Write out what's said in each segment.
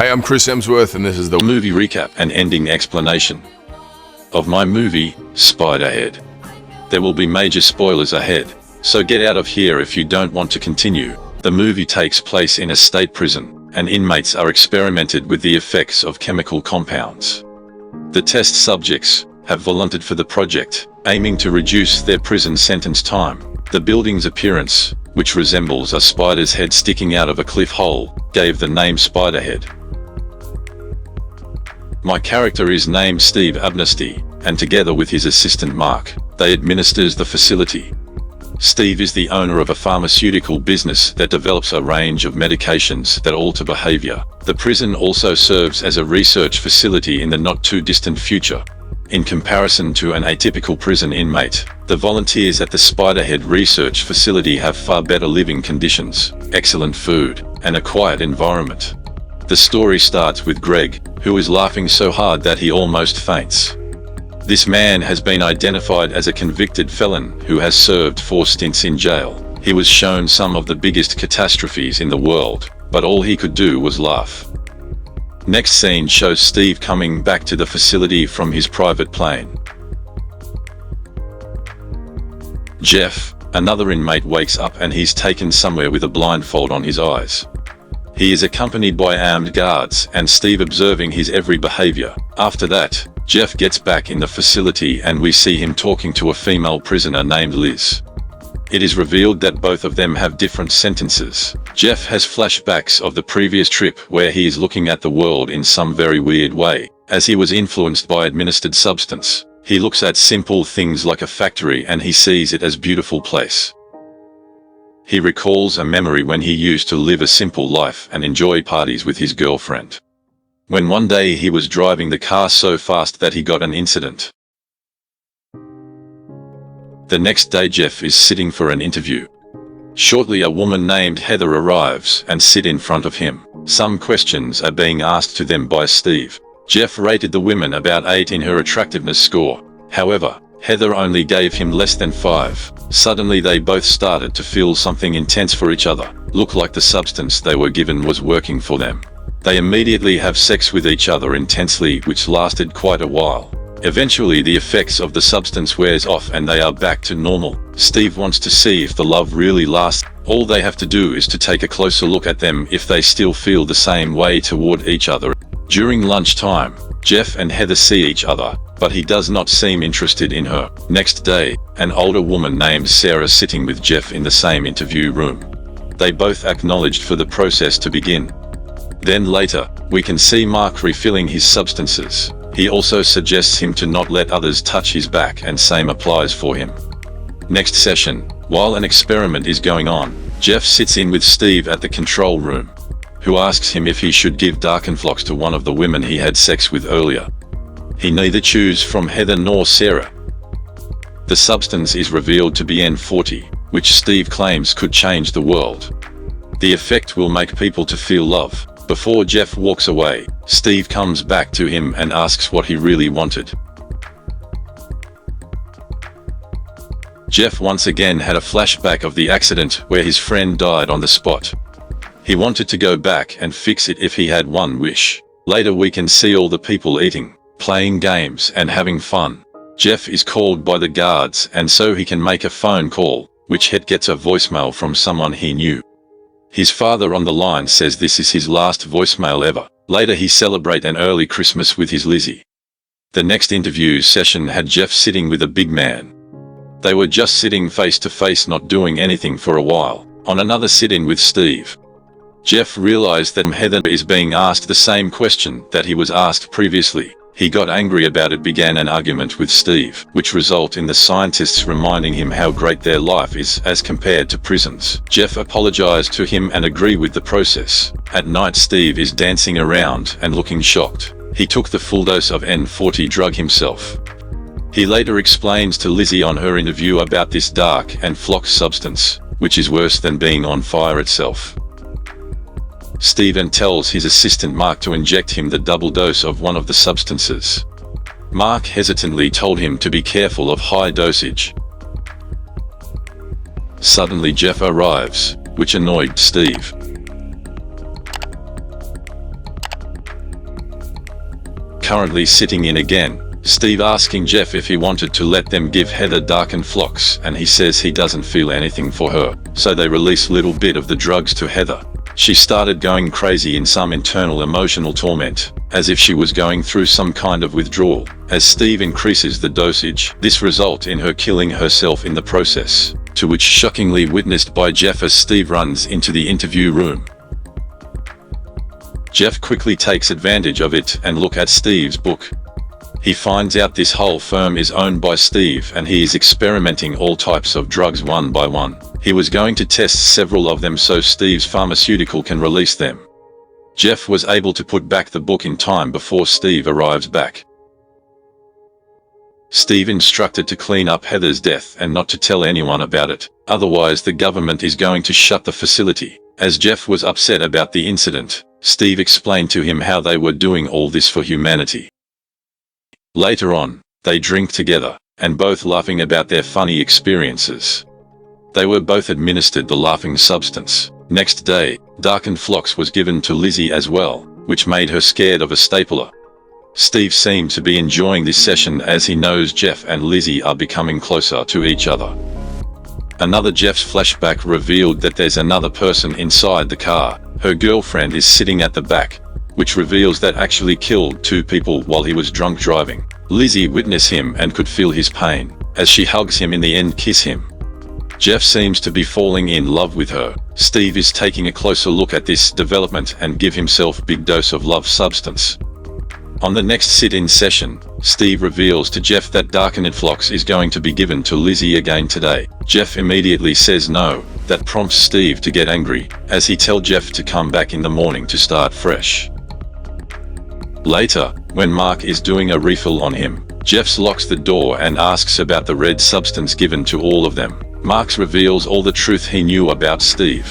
Hey, I'm Chris Hemsworth, and this is the movie recap and ending explanation of my movie, SpiderHead. There will be major spoilers ahead, so get out of here if you don't want to continue. The movie takes place in a state prison, and inmates are experimented with the effects of chemical compounds. The test subjects have volunteered for the project, aiming to reduce their prison sentence time. The building's appearance, which resembles a spider's head sticking out of a cliff hole, gave the name SpiderHead. My character is named Steve Amnesty, and together with his assistant Mark, they administers the facility. Steve is the owner of a pharmaceutical business that develops a range of medications that alter behavior. The prison also serves as a research facility in the not-too-distant future. In comparison to an atypical prison inmate, the volunteers at the SpiderHead research facility have far better living conditions, excellent food, and a quiet environment. The story starts with Greg, who is laughing so hard that he almost faints. This man has been identified as a convicted felon who has served 4 stints in jail. He was shown some of the biggest catastrophes in the world, but all he could do was laugh. Next scene shows Steve coming back to the facility from his private plane. Jeff, another inmate, wakes up and he's taken somewhere with a blindfold on his eyes. He is accompanied by armed guards and Steve observing his every behavior. After that, Jeff gets back in the facility and we see him talking to a female prisoner named Liz. It is revealed that both of them have different sentences. Jeff has flashbacks of the previous trip where he is looking at the world in some very weird way. As he was influenced by administered substance, he looks at simple things like a factory and he sees it as a beautiful place. He recalls a memory when he used to live a simple life and enjoy parties with his girlfriend. When one day he was driving the car so fast that he got an incident. The next day Jeff is sitting for an interview. Shortly a woman named Heather arrives and sits in front of him. Some questions are being asked to them by Steve. Jeff rated the women about 8 in her attractiveness score. However, Heather only gave him less than 5. Suddenly they both started to feel something intense for each other. Looked like the substance they were given was working for them. They immediately have sex with each other intensely, which lasted quite a while. Eventually the effects of the substance wears off and they are back to normal. Steve wants to see if the love really lasts. All they have to do is to take a closer look at them if they still feel the same way toward each other. During lunchtime, Jeff and Heather see each other, but he does not seem interested in her. Next day, an older woman named Sarah sitting with Jeff in the same interview room. They both acknowledged for the process to begin. Then later, we can see Mark refilling his substances. He also suggests him to not let others touch his back, and same applies for him. Next session, while an experiment is going on, Jeff sits in with Steve at the control room, who asks him if he should give Darkenflocks to one of the women he had sex with earlier. He neither chooses from Heather nor Sarah. The substance is revealed to be N40, which Steve claims could change the world. The effect will make people to feel love. Before Jeff walks away, Steve comes back to him and asks what he really wanted. Jeff once again had a flashback of the accident where his friend died on the spot. He wanted to go back and fix it if he had one wish. Later we can see all the people eating, playing games and having fun. Jeff is called by the guards and so he can make a phone call, which gets a voicemail from someone he knew. His father on the line says this is his last voicemail ever. Later he celebrates an early Christmas with his Lizzie. The next interview session had Jeff sitting with a big man. They were just sitting face to face, not doing anything for a while. On another sit-in with Steve, Jeff realized that Heather is being asked the same question that he was asked previously. He got angry about it, began an argument with Steve, which result in the scientists reminding him how great their life is as compared to prisons. Jeff apologized to him and agreed with the process. At night Steve is dancing around and looking shocked. He took the full dose of N40 drug himself. He later explains to Lizzie on her interview about this dark and flox substance, which is worse than being on fire itself. Steven tells his assistant Mark to inject him the double dose of one of the substances. Mark hesitantly told him to be careful of high dosage. Suddenly Jeff arrives, which annoyed Steve. currently sitting in again. Steve asking Jeff if he wanted to let them give Heather darkened flocks, and he says he doesn't feel anything for her, so they release a little bit of the drugs to Heather. She started going crazy in some internal emotional torment, as if she was going through some kind of withdrawal. As Steve increases the dosage, this results in her killing herself in the process, to which shockingly witnessed by Jeff as Steve runs into the interview room. Jeff quickly takes advantage of it and look at Steve's book. He finds out this whole firm is owned by Steve and he is experimenting all types of drugs one by one. He was going to test several of them so Steve's pharmaceutical can release them. Jeff was able to put back the book in time before Steve arrives back. Steve instructed to clean up Heather's death and not to tell anyone about it, otherwise the government is going to shut the facility. As Jeff was upset about the incident, Steve explained to him how they were doing all this for humanity. Later on, they drink together, and both laughing about their funny experiences. They were both administered the laughing substance. Next day, darkened flocks was given to Lizzie as well, which made her scared of a stapler. Steve seemed to be enjoying this session as he knows Jeff and Lizzie are becoming closer to each other. Another Jeff's flashback revealed that there's another person inside the car. Her girlfriend is sitting at the back, which reveals that actually killed 2 people while he was drunk driving. Lizzie witnessed him and could feel his pain, as she hugs him in the end kiss him. Jeff seems to be falling in love with her. Steve is taking a closer look at this development and give himself big dose of love substance. On the next sit-in session, Steve reveals to Jeff that darkened flocks is going to be given to Lizzie again today. Jeff immediately says no. That prompts Steve to get angry, as he tells Jeff to come back in the morning to start fresh. Later, when Mark is doing a refill on him, Jeff locks the door and asks about the red substance given to all of them. Mark reveals all the truth he knew about Steve.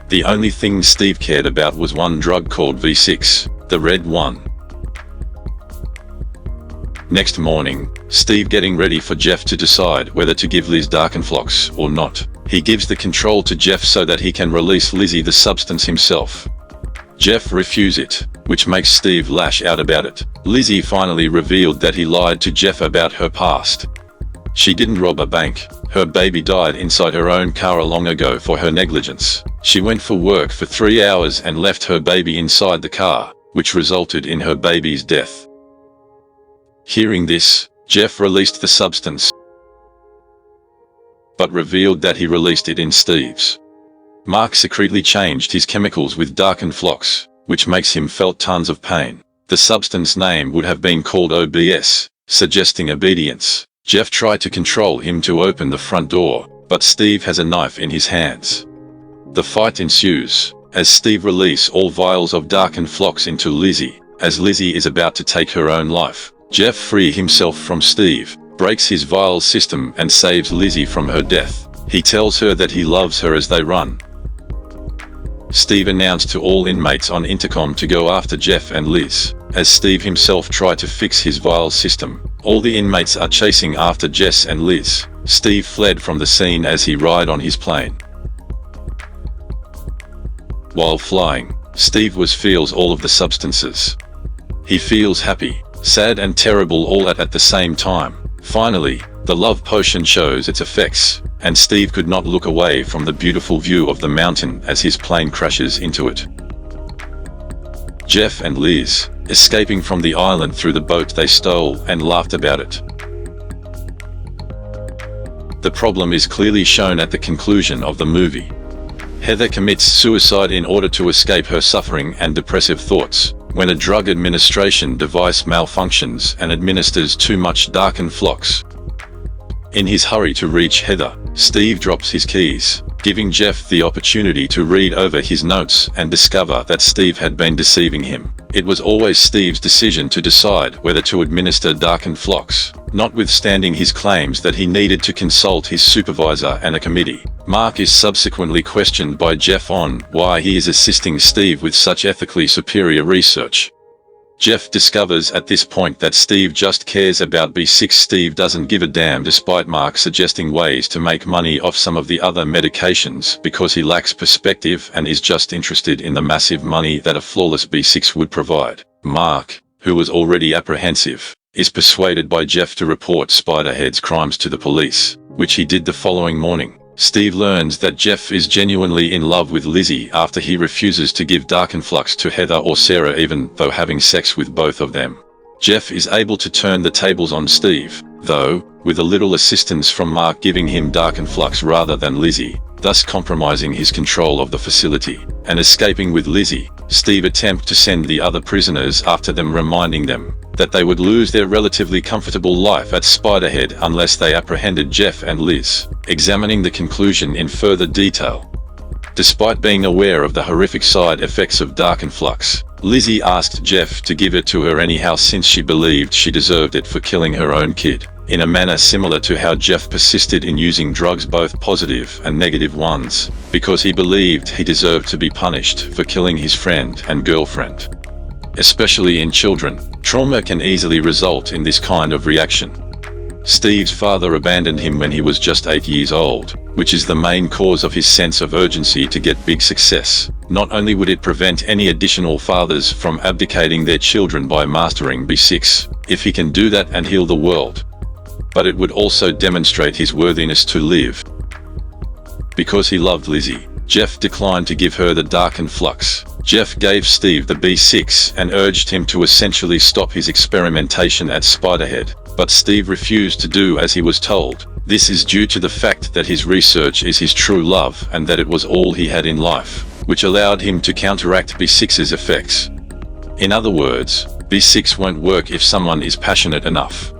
The only thing Steve cared about was one drug called V6, the red one. Next morning, Steve getting ready for Jeff to decide whether to give Liz darkened flocks or not. He gives the control to Jeff so that he can release Lizzie the substance himself. Jeff refuses it, which makes Steve lash out about it. Lizzie finally revealed that he lied to Jeff about her past. She didn't rob a bank. Her baby died inside her own car long ago for her negligence. She went for work for 3 hours and left her baby inside the car, which resulted in her baby's death. Hearing this, Jeff released the substance, but revealed that he released it in Steve's. Mark secretly changed his chemicals with darkened flocks, which makes him felt tons of pain. The substance name would have been called OBS, suggesting obedience. Jeff tried to control him to open the front door, but Steve has a knife in his hands. The fight ensues, as Steve releases all vials of darkened flocks into Lizzie, as Lizzie is about to take her own life. Jeff frees himself from Steve, breaks his vial system and saves Lizzie from her death. He tells her that he loves her as they run. Steve announced to all inmates on intercom to go after Jeff and Liz. As Steve himself tried to fix his vial system, all the inmates are chasing after Jess and Liz. Steve fled from the scene as he ride on his plane. While flying, Steve feels all of the substances. He feels happy, sad and terrible all at the same time. Finally, the love potion shows its effects, and Steve could not look away from the beautiful view of the mountain as his plane crashes into it. Jeff and Liz, escaping from the island through the boat they stole and laughed about it. The problem is clearly shown at the conclusion of the movie. Heather commits suicide in order to escape her suffering and depressive thoughts, when a drug administration device malfunctions and administers too much darkened flocks. In his hurry to reach Heather, Steve drops his keys, giving Jeff the opportunity to read over his notes and discover that Steve had been deceiving him. It was always Steve's decision to decide whether to administer darkened flocks, notwithstanding his claims that he needed to consult his supervisor and a committee. Mark is subsequently questioned by Jeff on why he is assisting Steve with such ethically superior research. Jeff discovers at this point that Steve just cares about B6. Steve doesn't give a damn despite Mark suggesting ways to make money off some of the other medications because he lacks perspective and is just interested in the massive money that a flawless B6 would provide. Mark, who was already apprehensive, is persuaded by Jeff to report SpiderHead's crimes to the police, which he did the following morning. Steve learns that Jeff is genuinely in love with Lizzie after he refuses to give Darkenflux to Heather or Sarah even though having sex with both of them. Jeff is able to turn the tables on Steve, though, with a little assistance from Mark giving him Darkenflux rather than Lizzie, thus compromising his control of the facility. And escaping with Lizzie, Steve attempts to send the other prisoners after them, reminding them that they would lose their relatively comfortable life at SpiderHead unless they apprehended Jeff and Liz. Examining the conclusion in further detail. Despite being aware of the horrific side effects of Darkenflux, Lizzie asked Jeff to give it to her anyhow since she believed she deserved it for killing her own kid, in a manner similar to how Jeff persisted in using drugs, both positive and negative ones, because he believed he deserved to be punished for killing his friend and girlfriend. Especially in children, trauma can easily result in this kind of reaction. Steve's father abandoned him when he was just 8 years old, which is the main cause of his sense of urgency to get big success. Not only would it prevent any additional fathers from abdicating their children by mastering B6, if he can do that and heal the world, but it would also demonstrate his worthiness to live. Because he loved Lizzie, Jeff declined to give her the Darkenflux. Jeff gave Steve the B6 and urged him to essentially stop his experimentation at SpiderHead, but Steve refused to do as he was told. This is due to the fact that his research is his true love and that it was all he had in life, which allowed him to counteract B6's effects. In other words, B6 won't work if someone is passionate enough.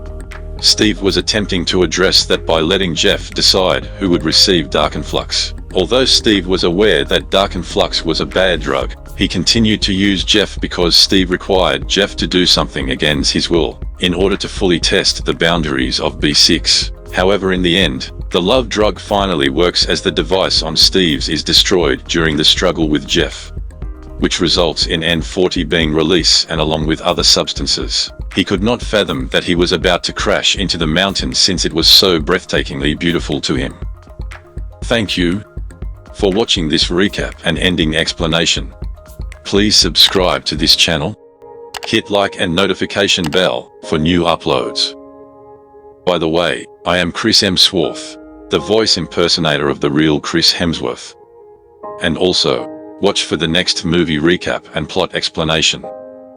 Steve was attempting to address that by letting Jeff decide who would receive Darkenflux. Although Steve was aware that Darkenflux was a bad drug, he continued to use Jeff because Steve required Jeff to do something against his will, in order to fully test the boundaries of B6. However, in the end, the love drug finally works as the device on Steve's is destroyed during the struggle with Jeff, which results in N40 being released, and along with other substances. He could not fathom that he was about to crash into the mountain since it was so breathtakingly beautiful to him. Thank you for watching this recap and ending explanation. Please subscribe to this channel. Hit like and notification bell for new uploads. By the way, I am Chris Hemsworth, the voice impersonator of the real Chris Hemsworth. And also, watch for the next movie recap and plot explanation.